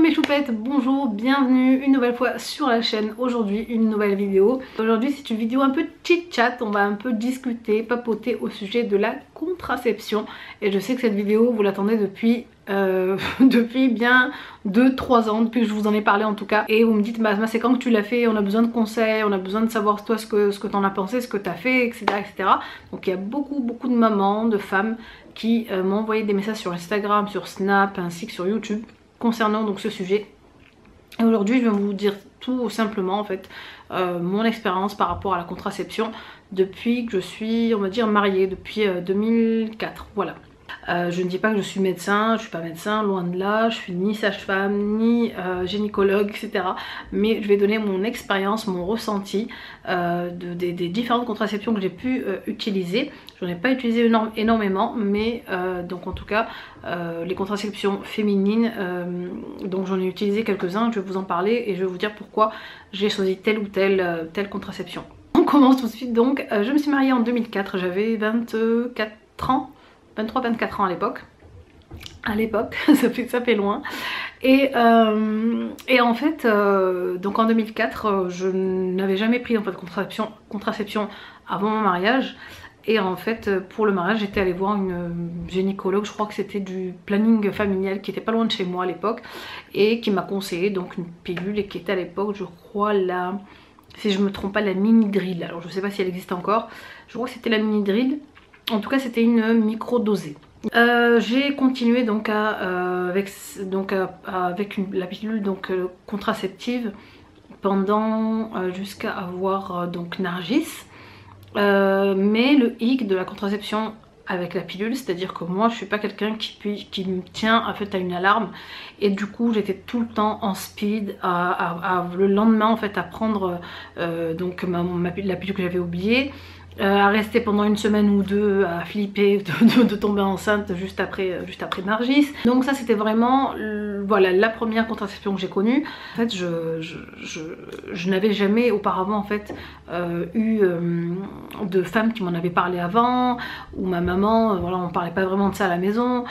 mes choupettes, bonjour, bienvenue une nouvelle fois sur la chaîne. Aujourd'hui une nouvelle vidéo. Aujourd'hui c'est une vidéo un peu chit chat, on va un peu discuter, papoter au sujet de la contraception. Et je sais que cette vidéo vous l'attendez depuis depuis bien 2-3 ans, depuis que je vous en ai parlé en tout cas. Et vous me dites bah c'est quand que tu l'as fait, on a besoin de conseils, on a besoin de savoir toi ce que t'en as pensé, ce que t'as fait, etc., etc. Donc il y a beaucoup de mamans, de femmes qui m'ont envoyé des messages sur Instagram, sur Snap ainsi que sur YouTube concernant donc ce sujet. Et aujourd'hui je vais vous dire tout simplement en fait mon expérience par rapport à la contraception depuis que je suis, on va dire, mariée, depuis 2004, voilà. Je ne dis pas que je suis médecin, je suis pas médecin, loin de là, je suis ni sage-femme, ni gynécologue, etc. Mais je vais donner mon expérience, mon ressenti des différentes contraceptions que j'ai pu utiliser. J'en ai pas utilisé énormément, mais donc en tout cas les contraceptions féminines, donc j'en ai utilisé quelques-uns, je vais vous en parler et je vais vous dire pourquoi j'ai choisi telle ou telle contraception. On commence tout de suite donc, je me suis mariée en 2004, j'avais 24 ans. 23-24 ans à l'époque, ça fait loin. Et en fait, donc en 2004, je n'avais jamais pris en fait contraception avant mon mariage. Et en fait, pour le mariage, j'étais allée voir une gynécologue, je crois que c'était du planning familial qui était pas loin de chez moi à l'époque, et qui m'a conseillé donc une pilule et qui était à l'époque, je crois, si je me trompe pas, la Minidril. Alors je sais pas si elle existe encore, je crois que c'était la Minidril. En tout cas c'était une micro-dosée. J'ai continué donc avec la pilule donc contraceptive pendant jusqu'à avoir donc Nargis. Mais le hic de la contraception avec la pilule, c'est à dire que moi je suis pas quelqu'un qui me tient en fait à une alarme, et du coup j'étais tout le temps en speed le lendemain en fait à prendre donc la pilule que j'avais oubliée, à rester pendant une semaine ou deux à flipper de tomber enceinte juste après Nargis. Donc ça c'était vraiment voilà la première contraception que j'ai connue. En fait je n'avais jamais auparavant en fait eu de femmes qui m'en avaient parlé avant, ou ma maman, voilà, on parlait pas vraiment de ça à la maison.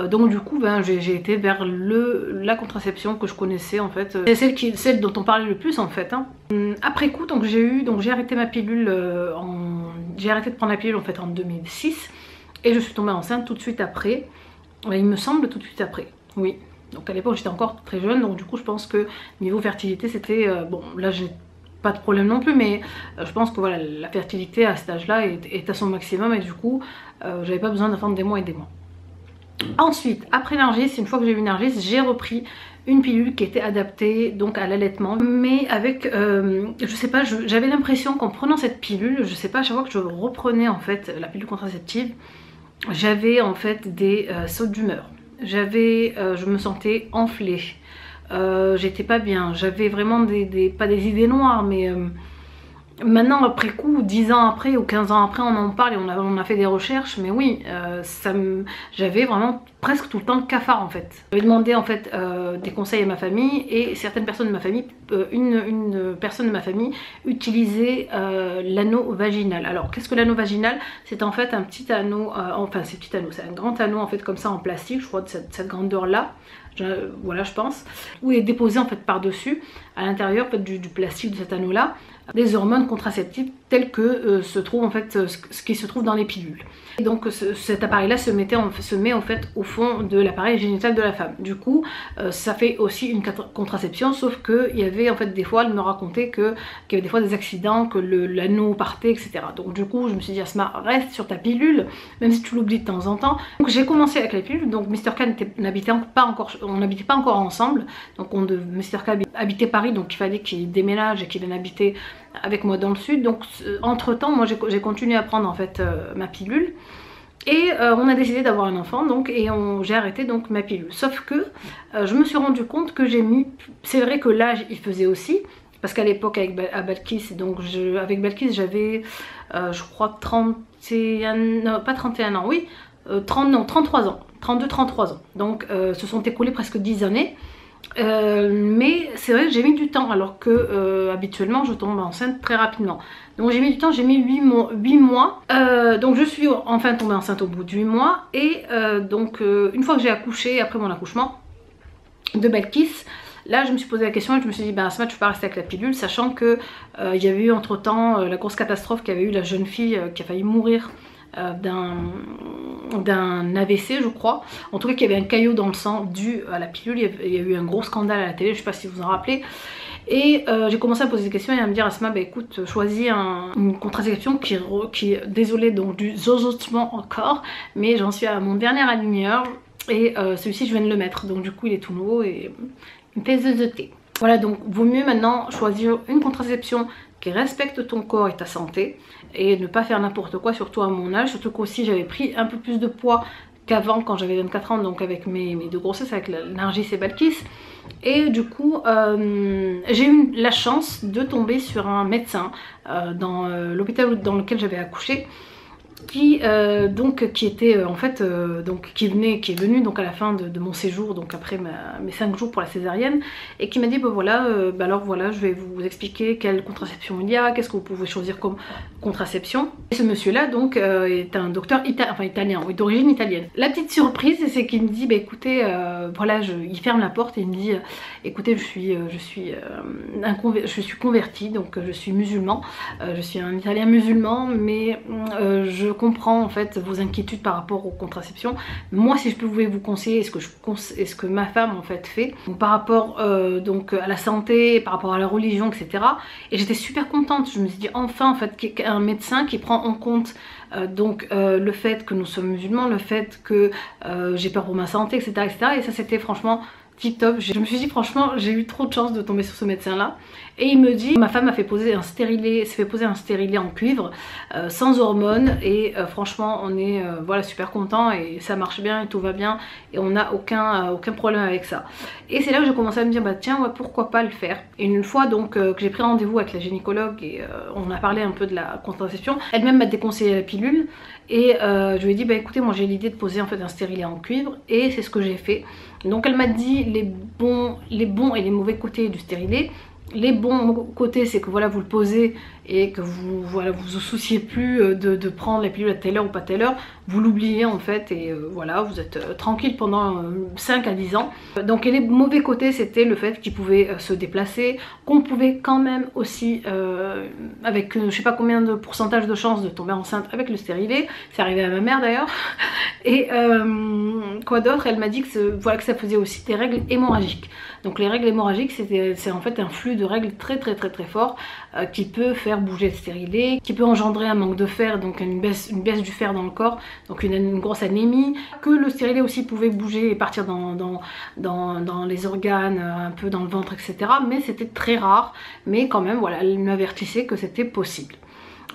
Donc du coup ben, j'ai été vers la contraception que je connaissais en fait. C'est celle dont on parlait le plus en fait, hein. Après coup donc j'ai arrêté ma pilule j'ai arrêté de prendre la pilule en fait en 2006 et je suis tombée enceinte tout de suite après, il me semble tout de suite après, oui. Donc à l'époque j'étais encore très jeune, donc du coup je pense que niveau fertilité c'était, bon là j'ai pas de problème non plus, mais je pense que voilà la fertilité à cet âge là est à son maximum, et du coup j'avais pas besoin d'attendre des mois et des mois. Ensuite, après Nargis, une fois que j'ai eu Nargis, j'ai repris une pilule qui était adaptée donc à l'allaitement, mais avec, je sais pas, j'avais l'impression qu'en prenant cette pilule, je sais pas, à chaque fois que je reprenais en fait la pilule contraceptive, j'avais en fait des sautes d'humeur, je me sentais enflée, j'étais pas bien, j'avais vraiment pas des idées noires, mais maintenant après coup, 10 ans après ou 15 ans après, on en parle et on a fait des recherches, mais oui, j'avais vraiment presque tout le temps le cafard en fait. J'avais demandé en fait des conseils à ma famille, et certaines personnes de ma famille, une personne de ma famille utilisait l'anneau vaginal. Alors qu'est-ce que l'anneau vaginal? C'est en fait un petit anneau, enfin c'est petit anneau, c'est un grand anneau en fait comme ça en plastique, je crois de cette grandeur là. Voilà je pense, où est déposé en fait par dessus à l'intérieur en fait, du plastique de cet anneau là des hormones contraceptives telles que se trouve en fait ce qui se trouve dans les pilules. Et donc cet appareil là se met en fait au fond de l'appareil génital de la femme. Du coup ça fait aussi une contraception, sauf que il y avait en fait des fois, elle me racontait qu'il y avait des fois des accidents, que l'anneau partait, etc. Donc du coup je me suis dit Asma, reste sur ta pilule même si tu l'oublies de temps en temps. Donc j'ai commencé avec la pilule, donc Mr K n'habitait pas encore, on n'habitait pas encore ensemble, donc Mr K habitait Paris, donc il fallait qu'il déménage et qu'il vienne habiter avec moi dans le sud. Donc entre temps moi j'ai continué à prendre en fait ma pilule, et on a décidé d'avoir un enfant donc, et j'ai arrêté donc ma pilule, sauf que je me suis rendu compte que j'ai mis, c'est vrai que l'âge il faisait aussi, parce qu'à l'époque avec Balkis, donc avec Balkis j'avais je crois 31, non pas 31 ans, oui 33 ans, 32-33 ans, donc se sont écoulés presque 10 années. Mais c'est vrai que j'ai mis du temps, alors que habituellement je tombe enceinte très rapidement. Donc j'ai mis du temps, j'ai mis 8 mois. Donc je suis enfin tombée enceinte au bout de 8 mois. Et donc une fois que j'ai accouché, après mon accouchement de Balkis, Là je me suis posé la question et je me suis dit Asma, tu peux pas rester avec la pilule, sachant que il y avait eu entre temps la grosse catastrophe qui avait eu la jeune fille qui a failli mourir d'un AVC je crois, en tout cas qu'il y avait un caillot dans le sang dû à la pilule. Il y a eu un gros scandale à la télé, je sais pas si vous en rappelez. Et j'ai commencé à me poser des questions et à me dire Asma, écoute, choisis une contraception qui est désolée donc du zozotement encore, mais j'en suis à mon dernier aligneur et celui-ci je viens de le mettre, donc du coup il est tout nouveau et il me fait zozoter. Voilà, donc vaut mieux maintenant choisir une contraception qui respecte ton corps et ta santé et ne pas faire n'importe quoi, surtout à mon âge, surtout qu'aussi j'avais pris un peu plus de poids qu'avant quand j'avais 24 ans, donc avec mes deux grossesses, avec Nargis et Balkis. Et du coup j'ai eu la chance de tomber sur un médecin dans l'hôpital dans lequel j'avais accouché, qui était en fait qui est venu donc à la fin de mon séjour, donc après mes 5 jours pour la césarienne, et qui m'a dit alors voilà, je vais vous expliquer quelle contraception il y a, qu'est-ce que vous pouvez choisir comme contraception. Et ce monsieur là donc est un docteur italien, oui, d'origine italienne. La petite surprise c'est qu'il me dit écoutez, voilà, il ferme la porte et il me dit écoutez, je suis converti, donc je suis musulman, je suis un italien musulman, mais je comprends en fait vos inquiétudes par rapport aux contraceptions. Moi si je pouvais vous conseiller ce que ma femme en fait fait par rapport donc à la santé, par rapport à la religion, etc. Et j'étais super contente, je me suis dit enfin en fait un médecin qui prend en compte le fait que nous sommes musulmans, le fait que j'ai peur pour ma santé, etc., etc. Et ça c'était franchement tip top. Je me suis dit franchement j'ai eu trop de chance de tomber sur ce médecin là. Et il me dit ma femme a fait poser un stérilet, s'est fait poser un stérilet en cuivre sans hormones, et franchement on est voilà super content et ça marche bien et tout va bien et on n'a aucun problème avec ça. Et c'est là que j'ai commencé à me dire tiens ouais, pourquoi pas le faire. Et une fois donc que j'ai pris rendez-vous avec la gynécologue et on a parlé un peu de la contraception, elle-même m'a déconseillé la pilule et je lui ai dit écoutez, moi j'ai l'idée de poser en fait un stérilet en cuivre, et c'est ce que j'ai fait. Donc elle m'a dit les bons et les mauvais côtés du stérilet. Les bons côtés c'est que voilà, vous le posez et que vous vous souciez plus de prendre la pilule à telle heure ou pas telle heure, vous l'oubliez en fait, et voilà, vous êtes tranquille pendant 5 à 10 ans. Donc et les mauvais côtés c'était le fait qu'il pouvait se déplacer, qu'on pouvait quand même aussi avec je sais pas combien de pourcentage de chance de tomber enceinte avec le stérilet, c'est arrivé à ma mère d'ailleurs. Et quoi d'autre, elle m'a dit que voilà, que ça faisait aussi des règles hémorragiques. Donc les règles hémorragiques c'est en fait un flux de règles très fort qui peut faire bouger le stérilet, qui peut engendrer un manque de fer, donc une baisse du fer dans le corps, donc une grosse anémie, que le stérilet aussi pouvait bouger et partir dans les organes, un peu dans le ventre, etc. Mais c'était très rare, mais quand même voilà, elle m'avertissait que c'était possible.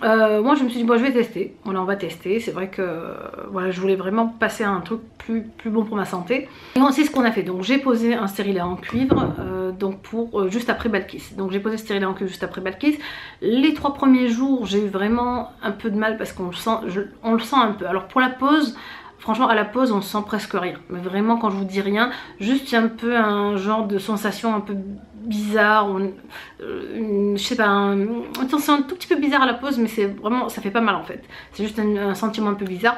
Moi je me suis dit je vais tester, voilà, on va tester. C'est vrai que voilà, je voulais vraiment passer à un truc plus bon pour ma santé, et c'est ce qu'on a fait. Donc j'ai posé un stérilet en cuivre donc pour juste après Balkis. Donc j'ai posé le stérilet en cuivre juste après Balkis. Les 3 premiers jours j'ai eu vraiment un peu de mal parce qu'on le sent un peu. Alors pour la pause, franchement à la pause on sent presque rien, mais vraiment quand je vous dis rien, juste un peu un genre de sensation un peu bizarre, je sais pas, c'est un tout petit peu bizarre à la pause, mais c'est vraiment, ça fait pas mal en fait, c'est juste un sentiment un peu bizarre,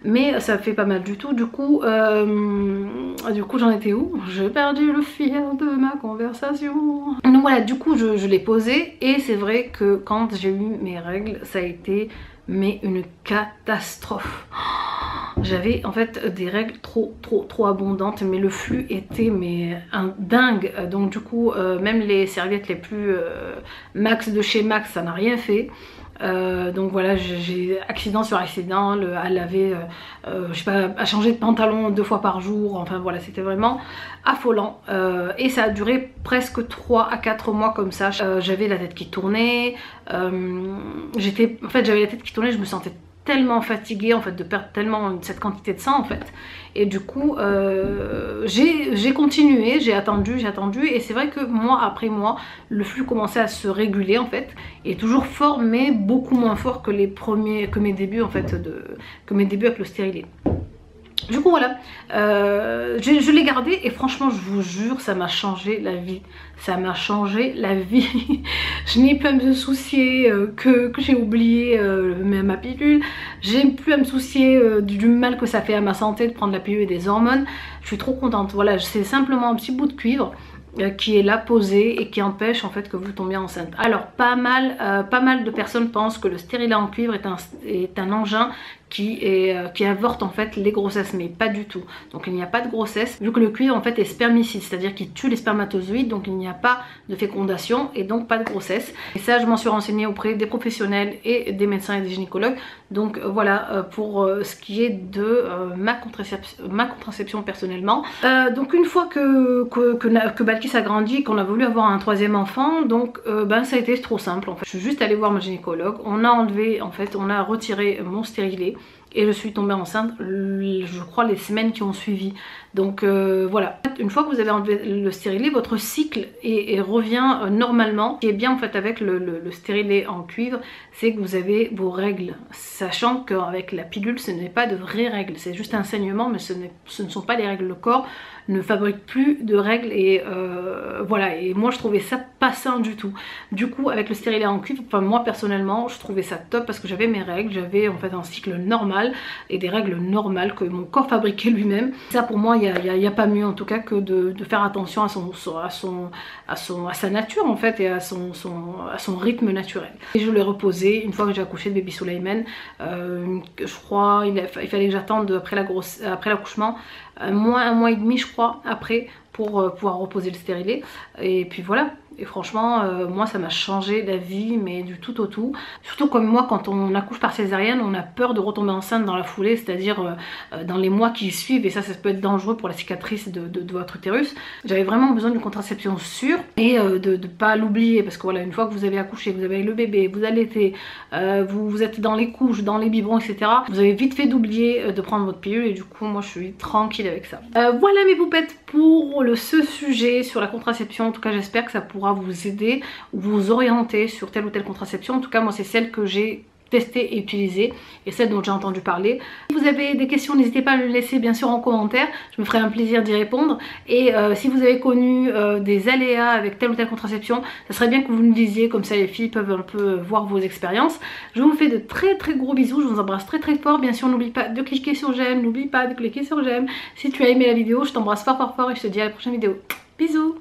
mais ça fait pas mal du tout. Du coup j'en étais où? J'ai perdu le fil de ma conversation. Donc voilà, du coup je l'ai posé, et c'est vrai que quand j'ai eu mes règles ça a été une catastrophe. J'avais en fait des règles trop abondantes, mais le flux était un dingue. Donc du coup même les serviettes les plus Max de chez Max, ça n'a rien fait. Donc voilà, j'ai accident sur accident à laver, je sais pas, à changer de pantalon 2 fois par jour, enfin voilà, c'était vraiment affolant. Et ça a duré presque 3 à 4 mois comme ça. J'avais la tête qui tournait, j'avais la tête qui tournait, je me sentais tellement fatiguée en fait de perdre tellement cette quantité de sang en fait, et du coup j'ai continué, j'ai attendu, et c'est vrai que mois après mois le flux commençait à se réguler en fait, et toujours fort mais beaucoup moins fort que mes débuts en fait, que mes débuts avec le stérilet. Du coup voilà, je l'ai gardé et franchement je vous jure ça m'a changé la vie. Ça m'a changé la vie. Je n'ai plus à me soucier que j'ai oublié ma pilule. J'ai plus à me soucier du mal que ça fait à ma santé de prendre la pilule et des hormones. Je suis trop contente. Voilà, c'est simplement un petit bout de cuivre qui est là posé et qui empêche en fait que vous tombiez enceinte. Alors pas mal de personnes pensent que le stérilet en cuivre est un engin qui avorte en fait les grossesses, mais pas du tout. Donc il n'y a pas de grossesse vu que le cuivre en fait est spermicide, c'est-à-dire qu'il tue les spermatozoïdes, donc il n'y a pas de fécondation et donc pas de grossesse. Et ça je m'en suis renseignée auprès des professionnels et des médecins et des gynécologues. Donc voilà pour ce qui est de ma contraception personnellement. Donc une fois que Balkis a grandi, qu'on a voulu avoir un troisième enfant, donc ça a été trop simple en fait. Je suis juste allée voir ma gynécologue, on a enlevé en fait, on a retiré mon stérilet et je suis tombée enceinte, je crois, les semaines qui ont suivi. Donc voilà, une fois que vous avez enlevé le stérilet, votre cycle revient normalement. Ce qui est bien en fait avec le stérilet en cuivre, c'est que vous avez vos règles, sachant qu'avec la pilule ce n'est pas de vraies règles, c'est juste un saignement, mais ce ne sont pas les règles. Le corps ne fabrique plus de règles et voilà, et moi je trouvais ça pas sain du tout. Du coup avec le stérilet en cuivre, enfin moi personnellement je trouvais ça top parce que j'avais mes règles, j'avais en fait un cycle normal et des règles normales que mon corps fabriquait lui-même. Ça pour moi il n'y a pas mieux en tout cas que de faire attention à sa nature en fait et à son rythme naturel. Et je l'ai reposé une fois que j'ai accouché de bébé Souleyman. Je crois il fallait que j'attende après l'accouchement un mois et demi je crois après pour pouvoir reposer le stérilet. Et puis voilà. Et franchement, moi ça m'a changé la vie, mais du tout au tout. Surtout comme moi, quand on accouche par césarienne, on a peur de retomber enceinte dans la foulée, c'est-à-dire dans les mois qui suivent, et ça peut être dangereux pour la cicatrice de votre utérus. J'avais vraiment besoin d'une contraception sûre et de ne pas l'oublier, parce que voilà, une fois que vous avez accouché, vous avez le bébé, vous allaitez, vous êtes dans les couches, dans les biberons, etc. Vous avez vite fait d'oublier de prendre votre pilule, et du coup moi je suis tranquille avec ça. Voilà mes poupettes pour ce sujet sur la contraception. En tout cas j'espère que ça pourra vous aider ou vous orienter sur telle ou telle contraception. En tout cas moi c'est celle que j'ai testée et utilisée et celle dont j'ai entendu parler. Si vous avez des questions, n'hésitez pas à le laisser bien sûr en commentaire, je me ferai un plaisir d'y répondre. Et si vous avez connu des aléas avec telle ou telle contraception, ça serait bien que vous me disiez, comme ça les filles peuvent un peu voir vos expériences. Je vous fais de très gros bisous, je vous embrasse très fort. Bien sûr n'oublie pas de cliquer sur j'aime, n'oublie pas de cliquer sur j'aime. Si tu as aimé la vidéo, je t'embrasse fort et je te dis à la prochaine vidéo. Bisous.